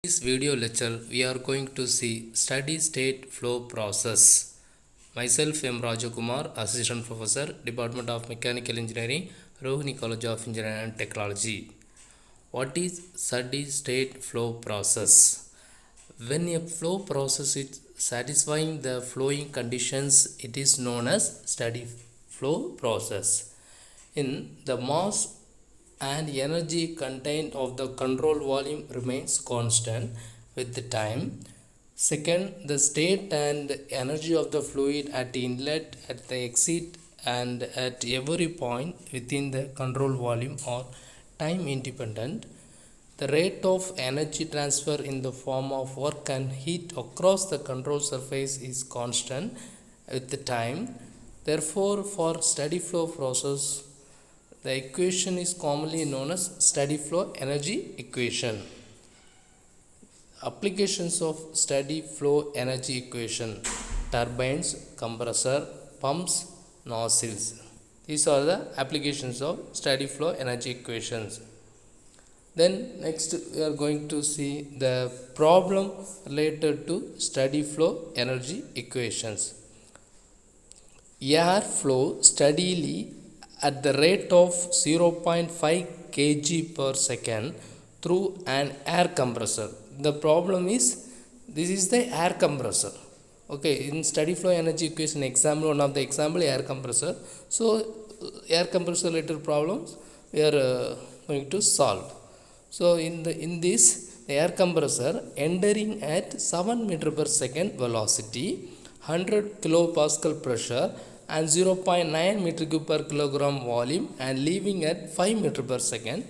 In this video lecture, we are going to see steady state flow process. Myself M. Rajakumar, Assistant Professor, Department of Mechanical Engineering, Rohini College of Engineering and Technology. What is steady state flow process? When a flow process is satisfying the flowing conditions, it is known as steady flow process. In the mass and energy contained of the control volume remains constant with the time. Second, the state and energy of the fluid at the inlet, at the exit, and at every point within the control volume are time independent. The rate of energy transfer in the form of work and heat across the control surface is constant with the time. Therefore, for steady flow process, the equation is commonly known as steady flow energy equation. Applications of steady flow energy equation: turbines, compressor, pumps, nozzles. These are the applications of steady flow energy equations. Then next we are going to see the problem related to steady flow energy equations. Air flow steadily at the rate of 0.5 kg per second through an air compressor. The problem is this is the air compressor. Okay, in steady flow energy equation example, one of the example air compressor. So air compressor related problems we are going to solve. So in this air compressor entering at 7 meter per second velocity, 100 kilopascal pressure and 0.9 meter cube per kilogram volume and leaving at 5 meter per second,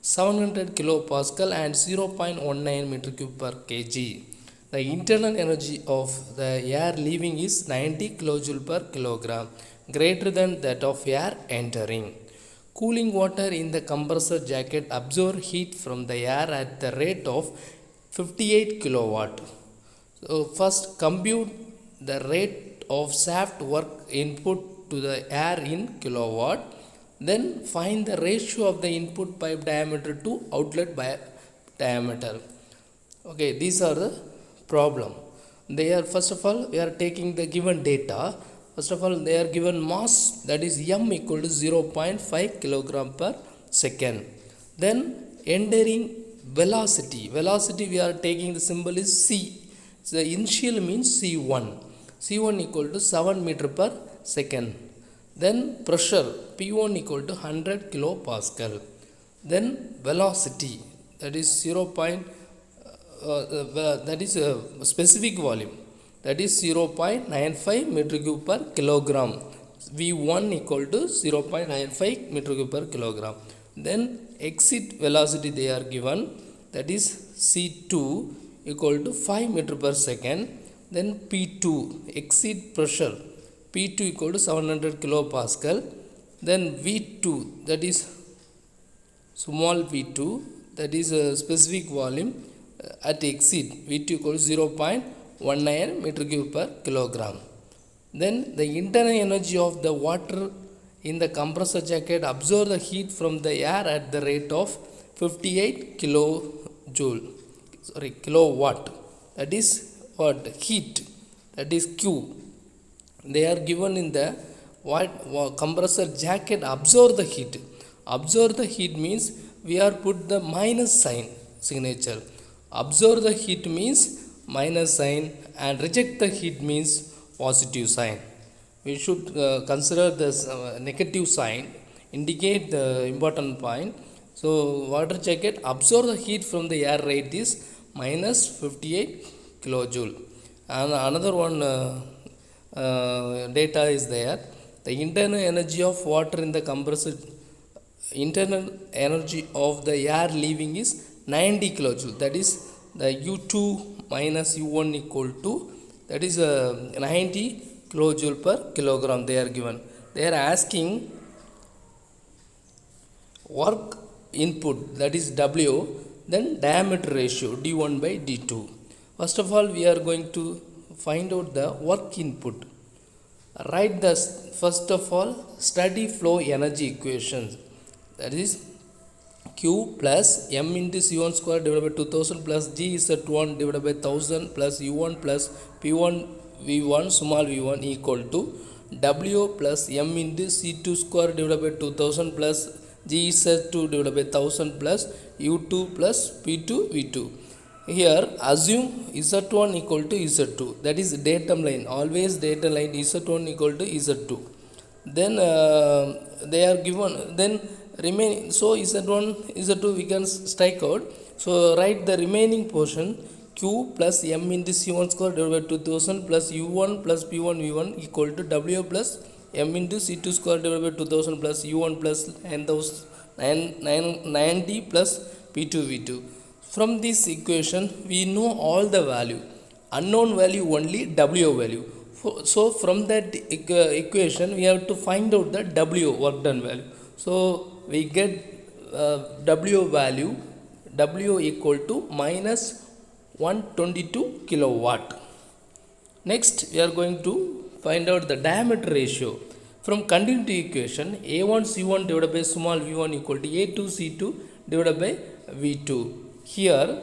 700 kilopascal and 0.19 meter cube per kg. The internal energy of the air leaving is 90 kilojoule per kilogram, greater than that of air entering. Cooling water in the compressor jacket absorb heat from the air at the rate of 58 kilowatt. So first compute the rate of shaft work input to the air in kilowatt. Then find the ratio of the input pipe diameter to outlet diameter. Okay, these are the problem. They are, first of all, we are taking the given data. First of all, they are given mass, that is m equal to 0.5 kilogram per second. Then entering velocity. Velocity we are taking the symbol is c. So the initial means c1. c1 equal to 7 meter per second. Then pressure P1 equal to 100 kilopascal. Then velocity, that is that is a specific volume, that is 0.95 meter cube per kilogram. V1 equal to 0.95 meter cube per kilogram. Then exit velocity they are given, that is C2 equal to 5 meter per second. Then P2 exit pressure P2 equal to 700 kilopascal. Then V2, that is small v2, that is a specific volume at exit, V2 equal to 0.19 meter cube per kilogram. Then the internal energy of the water in the compressor jacket absorb the heat from the air at the rate of 58 kilowatt. That is what? Heat, that is Q. They are given in the compressor jacket absorb the heat. Absorb the heat means we are put the minus sign signature. Absorb the heat means minus sign and reject the heat means positive sign. We should consider this negative sign, indicate the important point. So water jacket absorb the heat from the air rate is minus 58 kilojoule. And another one data is there. The internal energy of water in the compressor, internal energy of the air leaving is 90 kilojoule. That is the U2 minus U1 equal to, that is 90 kilojoule per kilogram they are given. They are asking work input, that is W, then diameter ratio D1 by D2. First of all, we are going to find out the work input. Write the first of all steady flow energy equations, that is Q plus M into C1 square divided by 2000 plus G Z1 divided by 1000 plus U1 plus P1 V1 small v1 equal to W plus M into C2 square divided by 2000 plus G Z2 divided by 1000 plus U2 plus P2 V2. Here assume Z1 equal to Z2, that is datum line, always data line Z1 equal to Z2. Then they are given, then remaining, so Z1 Z2 we can strike out. So write the remaining portion Q plus M into C1 square divided by 2000 plus U1 plus P1 V1 equal to W plus M into C2 square divided by 2000 plus U1 plus 90 plus P2 V2. From this equation we know all the value, unknown value only W value. So from that equation we have to find out the W work done value. So we get W value, W equal to minus 122 kilowatt. Next we are going to find out the diameter ratio. From continuity equation, A1 C1 divided by small v1 equal to A2 C2 divided by V2. Here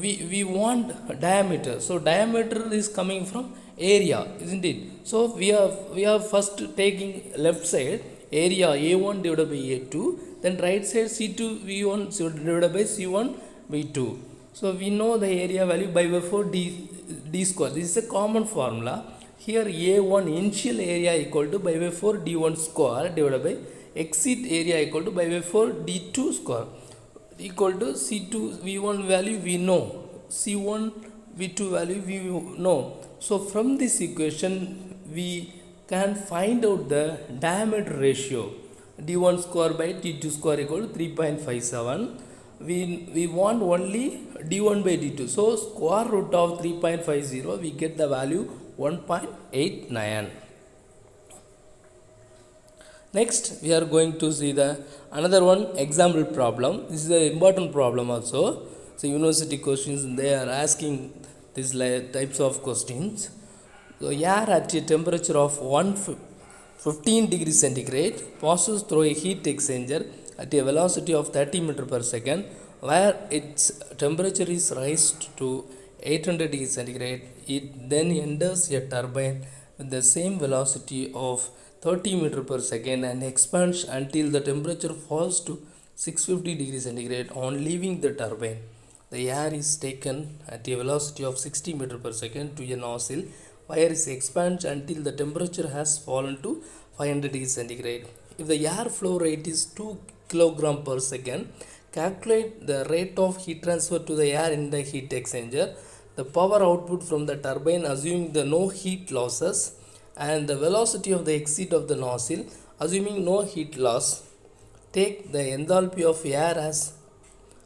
we want diameter, so diameter is coming from area, isn't it? So we are first taking left side area A1 divided by A2, then right side C2 V1 divided by C1 V2. So we know the area value by 4 d square. This is a common formula. Here A1 initial area equal to by 4 d1 square divided by exit area equal to by 4 d2 square equal to C2 V1 value we know, C1 V2 value we know. So from this equation we can find out the diameter ratio, d1 square by d2 square equal to 3.57. We want only d1 by d2, so square root of 3.50 we get the value 1.89. Next we are going to see the another one example problem. This is an important problem also. So university questions, they are asking these types of questions. So air at a temperature of 115 degrees centigrade passes through a heat exchanger at a velocity of 30 meters per second, where its temperature is raised to 800 degrees centigrade. It then enters a turbine with the same velocity of 30 meters per second and expands until the temperature falls to 650 degrees centigrade. On leaving the turbine, the air is taken at a velocity of 60 meters per second to a nozzle where it expands until the temperature has fallen to 500 degrees centigrade. If the air flow rate is 2 kg per second, calculate the rate of heat transfer to the air in the heat exchanger, the power output from the turbine assuming the no heat losses, and the velocity of the exit of the nozzle assuming no heat loss. Take the enthalpy of air as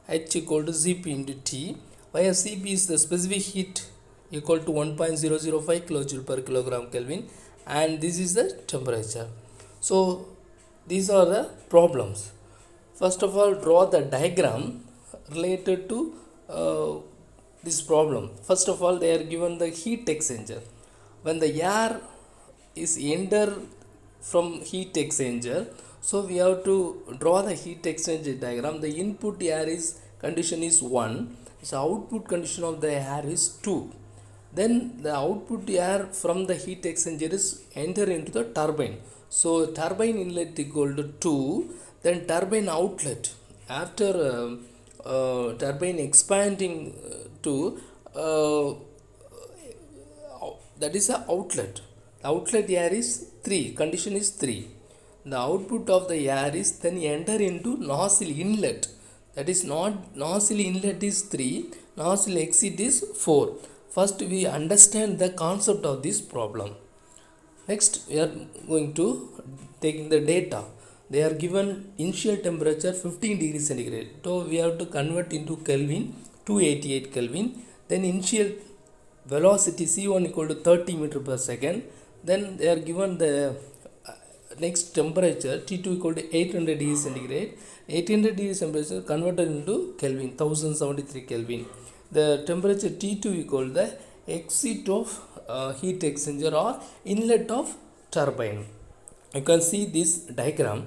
H equal to Cp into T, where Cp is the specific heat equal to 1.005 kilojoule per kilogram Kelvin, and this is the temperature. So these are the problems. First of all, draw the diagram related to this problem. First of all, they are given the heat exchanger. When the air is enter from heat exchanger, so we have to draw the heat exchanger diagram. The input air is condition is 1, so output condition of the air is 2. Then the output air from the heat exchanger is enter into the turbine. So turbine inlet equal to 2, then turbine outlet after turbine expanding to that is a outlet. The outlet air is 3, condition is 3. The output of the air is then enter into nozzle inlet, that is not nozzle inlet is 3, nozzle exit is 4. First we understand the concept of this problem. Next we are going to taking the data. They are given initial temperature 15 degrees centigrade, so we have to convert into Kelvin, 288 Kelvin. Then initial velocity C1 equal to 30 meters per second. Then they are given the next temperature T2 equal to 800 degrees centigrade. 800 degrees temperature converted into Kelvin, 1073 Kelvin. The temperature T2 equal to the exit of heat exchanger or inlet of turbine. You can see this diagram.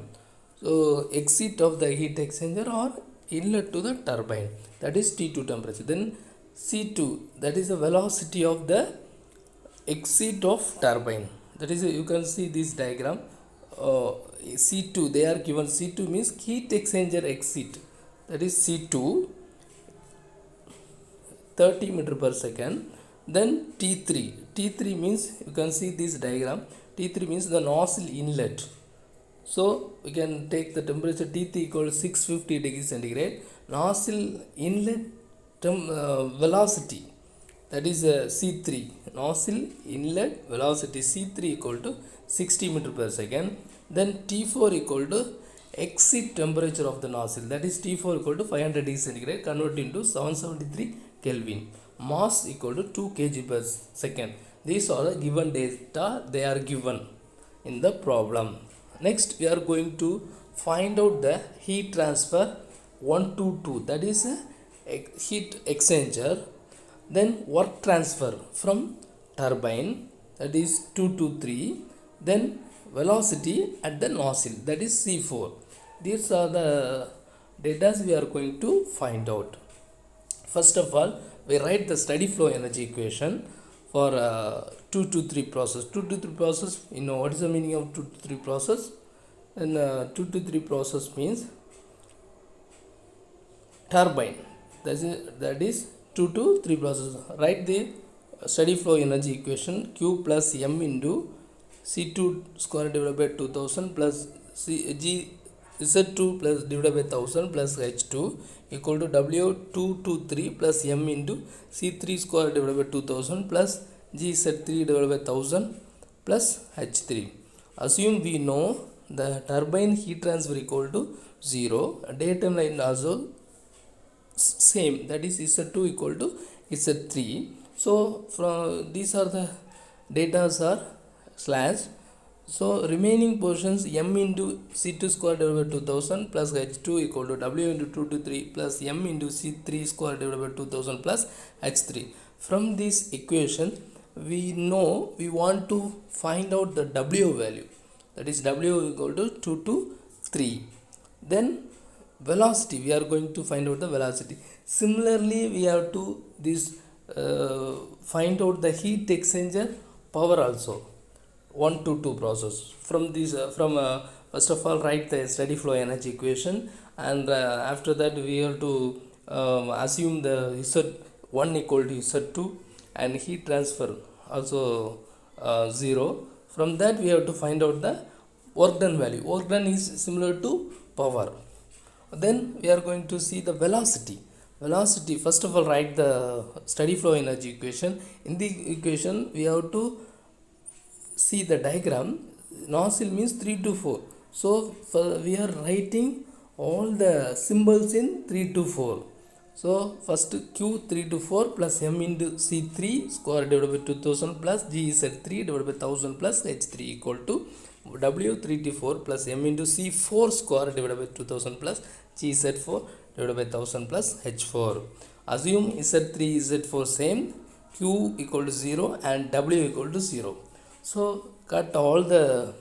So So exit of the heat exchanger or inlet to the turbine, that is T2 temperature. Then C2, that is the velocity of the exit of turbine. That is, you can see this diagram. C2, they are given. C2 means heat exchanger exit, that is C2, 30 meter per second. Then T3 means, you can see this diagram. T3 means the nozzle inlet. So we can take the temperature T3 equal to 650 degrees centigrade. Nozzle inlet velocity, that is C3. Nozzle inlet velocity C3 equal to 60 meter per second. Then T4 equal to exit temperature of the nozzle, that is T4 equal to 500 degrees centigrade converted into 773 Kelvin. Mass equal to 2 kg per second. These are the given data, they are given in the problem. Next we are going to find out the heat transfer 1 to 2, that is a heat exchanger. Then work transfer from turbine, that is 2 to 3. Then velocity at the nozzle, that is C4. These are the data we are going to find out. First of all, we write the steady flow energy equation for 2 to 3 process. 2 to 3 process, you know what is the meaning of 2 to 3 process? And 2 to 3 process means turbine, that is 2 to 3 process. Write the steady flow energy equation: Q plus M into C2 square divided by 2000 plus Z2 plus divided by 1000 plus H2 equal to W223 plus M into C3 square divided by 2000 plus GZ3 divided by 1000 plus H3. Assume we know the turbine heat transfer equal to 0. Daytime line also same, that is Z2 equal to Z3. So from these are the data are slash. So remaining portions M into C2 square divided by 2000 plus H2 equal to W into 2 to 3 plus M into C3 square divided by 2000 plus H3. From this equation we know we want to find out the W value, that is W equal to 2 to 3. Then velocity, we are going to find out the velocity. Similarly we have to find out the heat exchanger power also, 1 to 2 process. From this first of all write the steady flow energy equation, and after that we have to assume the Z1 equal to Z2 and heat transfer also 0. From that we have to find out the work done value. Work done is similar to power. Then we are going to see the velocity. Velocity, first of all write the steady flow energy equation. In the equation we have to see the diagram. Nozzle means 3 to 4. So we are writing all the symbols in 3 to 4. So first Q 3 to 4 plus M into C3 square divided by 2000 plus GZ3 divided by 1000 plus H3 equal to W 3 to 4 plus M into C4 square divided by 2000 plus GZ4 divided by 1000 plus H4. Assume Z3 Z4 same, Q equal to 0 and W equal to 0. So cut all the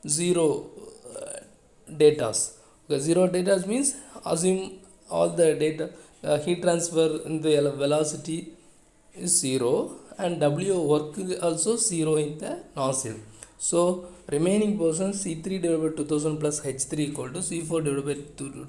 0 datas. The 0 datas means assume all the data, heat transfer in the velocity is 0 and W work is also 0 in the nozzle. So remaining portion C3 divided by 2000 plus H3 equal to C4 divided by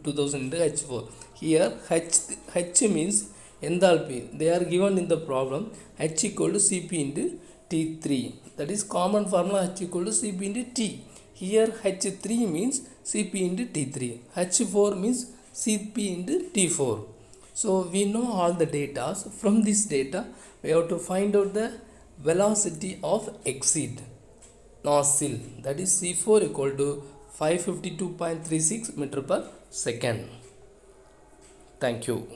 2000 into H4. Here H means enthalpy. They are given in the problem. H equal to Cp into T3. That is common formula, H equal to Cp into T. Here H3 means Cp into T3. H4 means Cp into T4. So we know all the data. From this data we have to find out the velocity of exit nozzle, that is C4 equal to 552.36 meter per second. Thank you.